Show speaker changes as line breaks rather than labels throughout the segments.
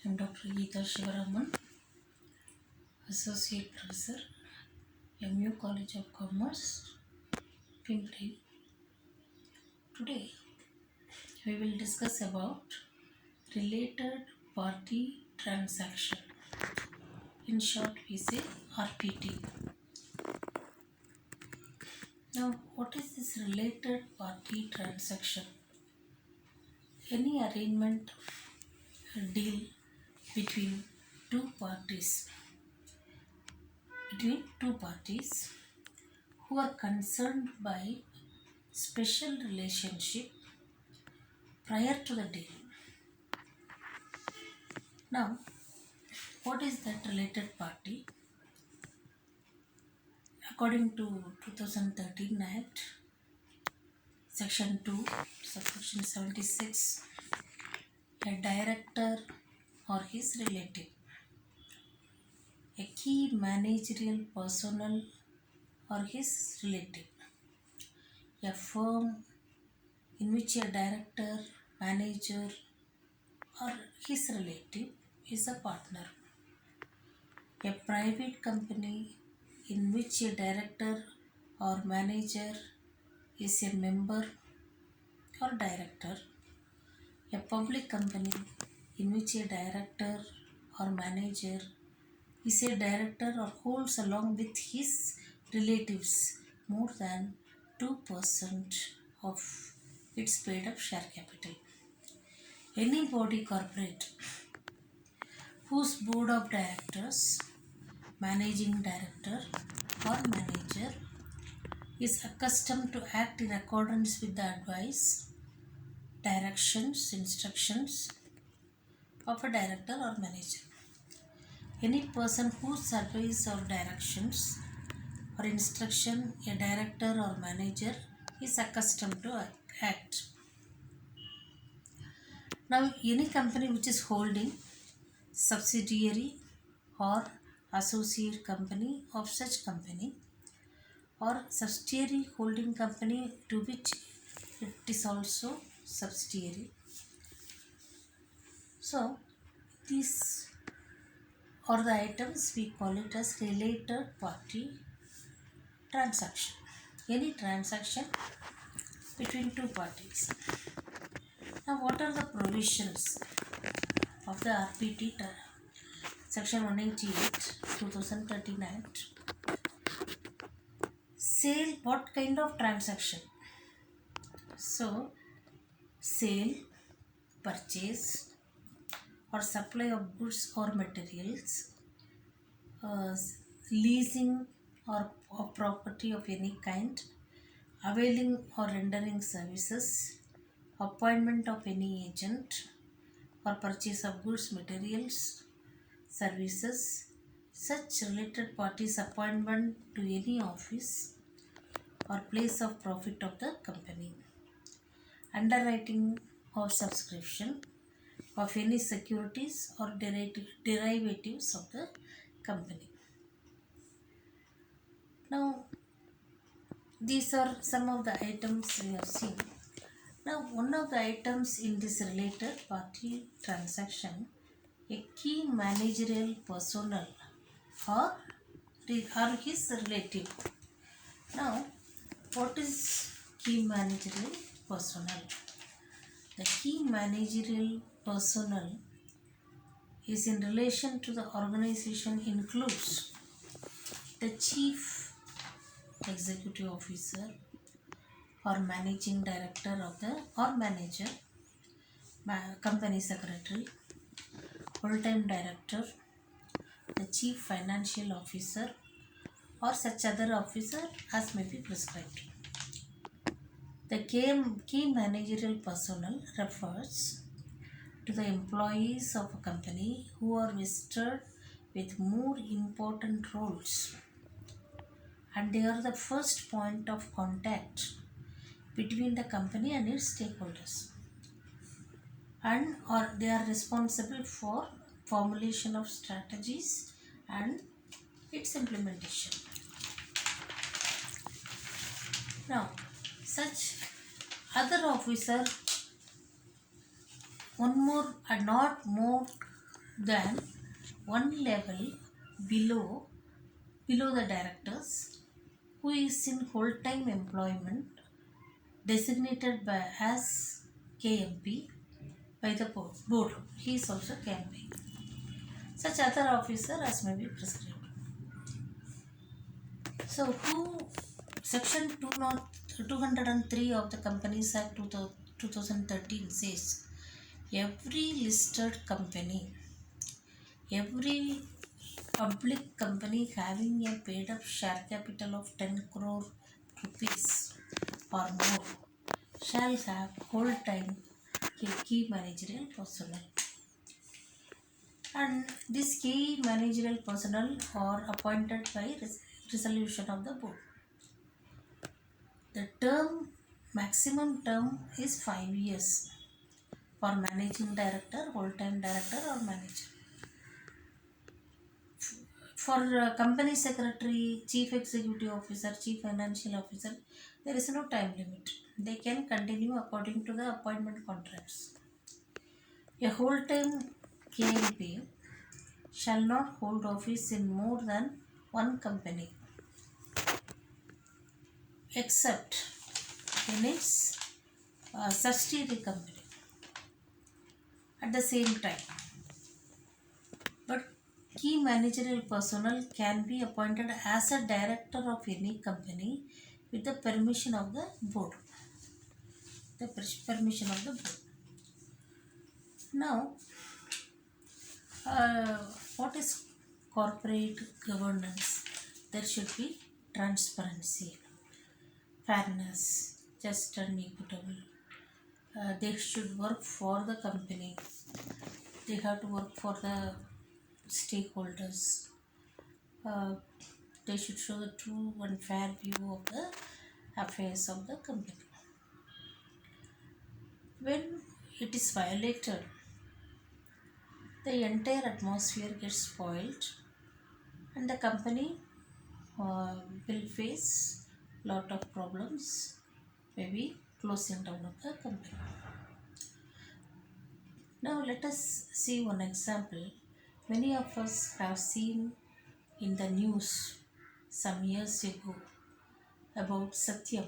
I'm Dr. Geetha Sivaraman, Associate Professor, MU College of Commerce, Pune. Today, we will discuss about related party transaction. In short, we say RPT. Now, what is this related party transaction? Any arrangement, deal between two parties who are concerned by special relationship prior to the deal. Now, what is that related party? According to 2013 Act, Section 2, Subsection 76, a director or his relative, a key managerial personnel or his relative, a firm in which a director, manager or his relative is a partner, a private company in which a director or manager is a member or director, a public company in which a director or manager is a director or holds along with his relatives more than 2% of its paid up share capital. Any body corporate whose board of directors, managing director or manager is accustomed to act in accordance with the advice, directions, instructions of a director or manager. Any person whose advice or directions or instruction a director or manager is accustomed to act. Now, any company which is holding subsidiary or associate company of such company or subsidiary holding company to which it is also subsidiary. So, these are the items we call it as related party transaction. Any transaction between two parties. Now, what are the provisions of the RPT Section 188 2013 Act? Sale, what kind of transaction? So, sale, purchase or supply of goods or materials, leasing or of property of any kind, availing or rendering services, appointment of any agent or purchase of goods, materials, services, such related parties appointment to any office or place of profit of the company, underwriting or subscription of any securities or derivatives of the company. Now, these are some of the items we have seen. Now, one of the items in this related party transaction, a key managerial personnel or his relative. Now, what is key managerial personnel? The key managerial personnel is in relation to the organization includes the chief executive officer or managing director of the or manager, company secretary, full-time director, the chief financial officer or such other officer as may be prescribed. The key managerial personnel refers to the employees of a company who are vested with more important roles, and they are the first point of contact between the company and its stakeholders, and or they are responsible for formulation of strategies and its implementation. Now, such other officer, one more and not more than one level below the directors, who is in full-time employment designated by as KMP by the board. He is also KMP. Such other officer as may be prescribed. So, Section 203 of the Companies Act 2013 says every listed company, every public company having a paid up share capital of 10 crore rupees or more shall have whole time key managerial personnel. And this key managerial personnel are appointed by resolution of the board. The maximum term is 5 years for managing director, whole-time director or manager. For company secretary, chief executive officer, chief financial officer, there is no time limit. They can continue according to the appointment contracts. A whole-time KMP shall not hold office in more than one company except in its subsidiary company at the same time. But key managerial personnel can be appointed as a director of any company with the permission of the board. The permission of the board. Now, what is corporate governance? There should be transparency, fairness, just and equitable. They should work for the company. They have to work for the stakeholders. They should show the true and fair view of the affairs of the company. When it is violated, the entire atmosphere gets spoiled and the company will face lot of problems, maybe closing down of the company. Now let us see one example. Many of us have seen in the news some years ago about Satyam.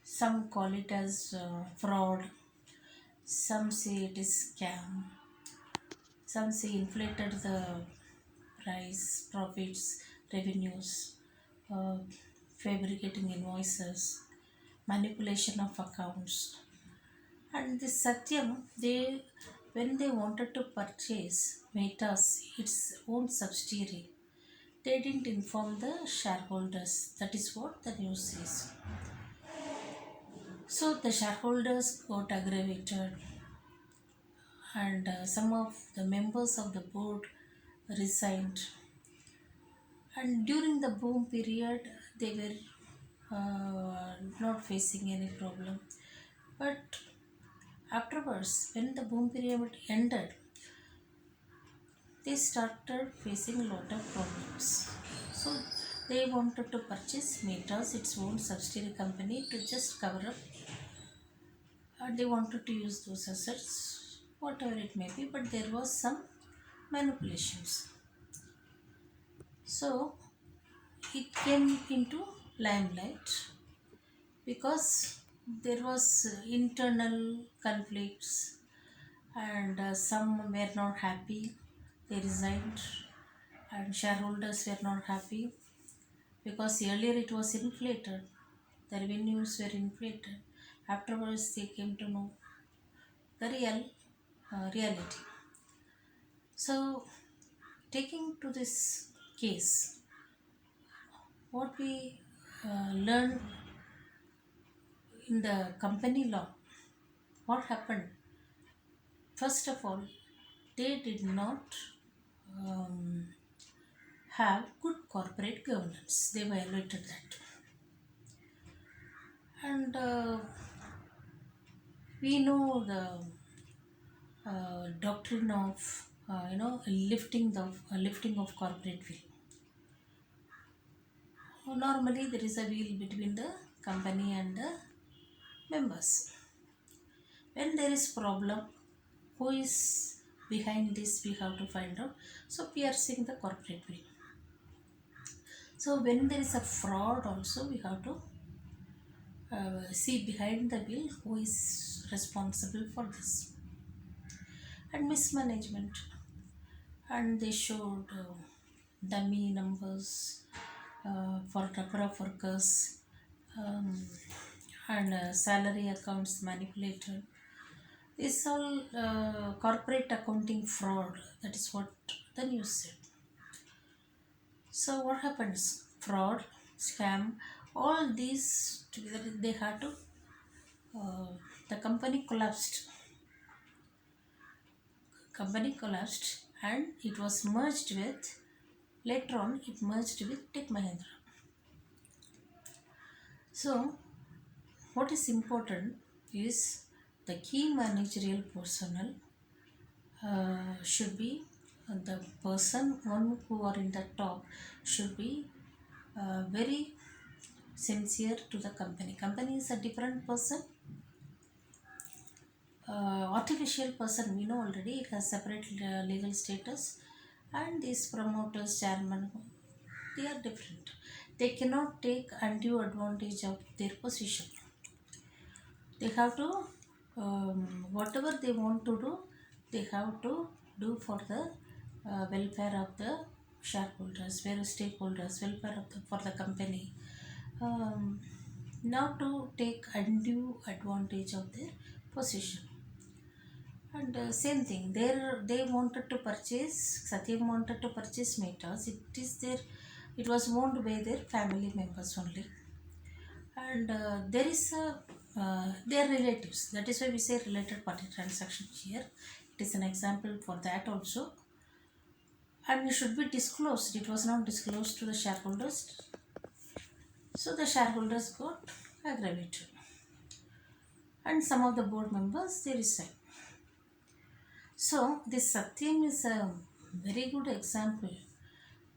Some call it as fraud, some say it is scam, some say inflated the price, profits, revenues, uh, fabricating invoices, manipulation of accounts. And this Satyam, when they wanted to purchase Meta's its own subsidiary, they didn't inform the shareholders. That is what the news says. So the shareholders got aggravated, and some of the members of the board resigned. And during the boom period, they were not facing any problem. But afterwards, when the boom period ended, they started facing a lot of problems. So they wanted to purchase Meta's its own subsidiary company to just cover up. They wanted to use those assets, whatever it may be, but there was some manipulations. So it came into limelight because there was internal conflicts and some were not happy. They resigned and shareholders were not happy because earlier it was inflated. The revenues were inflated. Afterwards they came to know the reality. So taking to this case, what we learn in the company law, what happened? First of all, they did not have good corporate governance. They violated that. And we know the doctrine of lifting of corporate will. Normally there is a will between the company and the members. When there is problem, who is behind this, we have to find out. So we are seeing the corporate will. So when there is a fraud also, we have to see behind the will who is responsible for this. And mismanagement, and they showed dummy numbers for number of workers, um, and salary accounts manipulated. This all corporate accounting fraud. That is what the news said. So what happens? Fraud, scam, all these together, they had to. The company collapsed. Company collapsed, and it was merged with. Later on, it merged with Tech Mahindra. So what is important is the key managerial personnel should be the person one who are in the top should be very sincere to the company. Company is a different person. Artificial person, we know already, it has separate legal status, and these promoters, chairman, they are different. They cannot take undue advantage of their position. They have to whatever they want to do, they have to do for the welfare of the shareholders, various stakeholders, welfare of for the company, not to take undue advantage of their position. And same thing, they wanted to purchase, Satyam wanted to purchase Metas. It was owned by their family members only, and there is a their relatives. That is why we say related party transaction here. It is an example for that also, and it should be disclosed. It was not disclosed to the shareholders, so the shareholders got aggravated, and some of the board members, they resigned. So this Satyam is a very good example.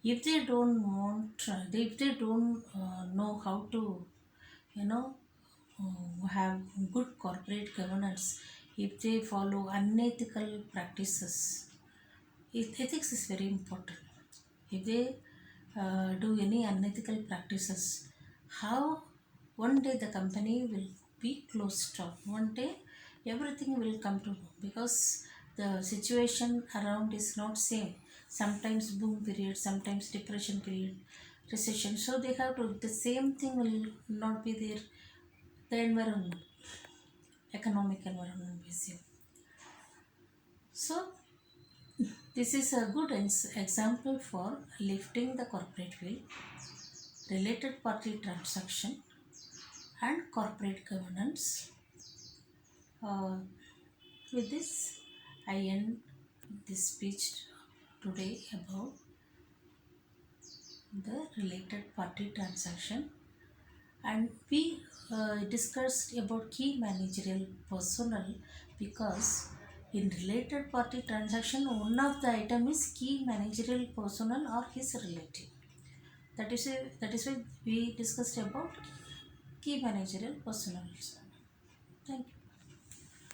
If they don't want, if they don't know how to, you know, have good corporate governance, if they follow unethical practices, ethics is very important. If they do any unethical practices, how one day the company will be closed down. One day everything will come to know, because the situation around is not same. Sometimes boom period, sometimes depression period, recession. So they have to, the same thing will not be there. The environment, economic environment is here. So this is a good example for lifting the corporate will, related party transaction, and corporate governance. With this, I end this speech today about the related party transaction, and we discussed about key managerial personnel, because in related party transaction, one of the item is key managerial personnel or his relative. That is why we discussed about key managerial personnel. Thank you.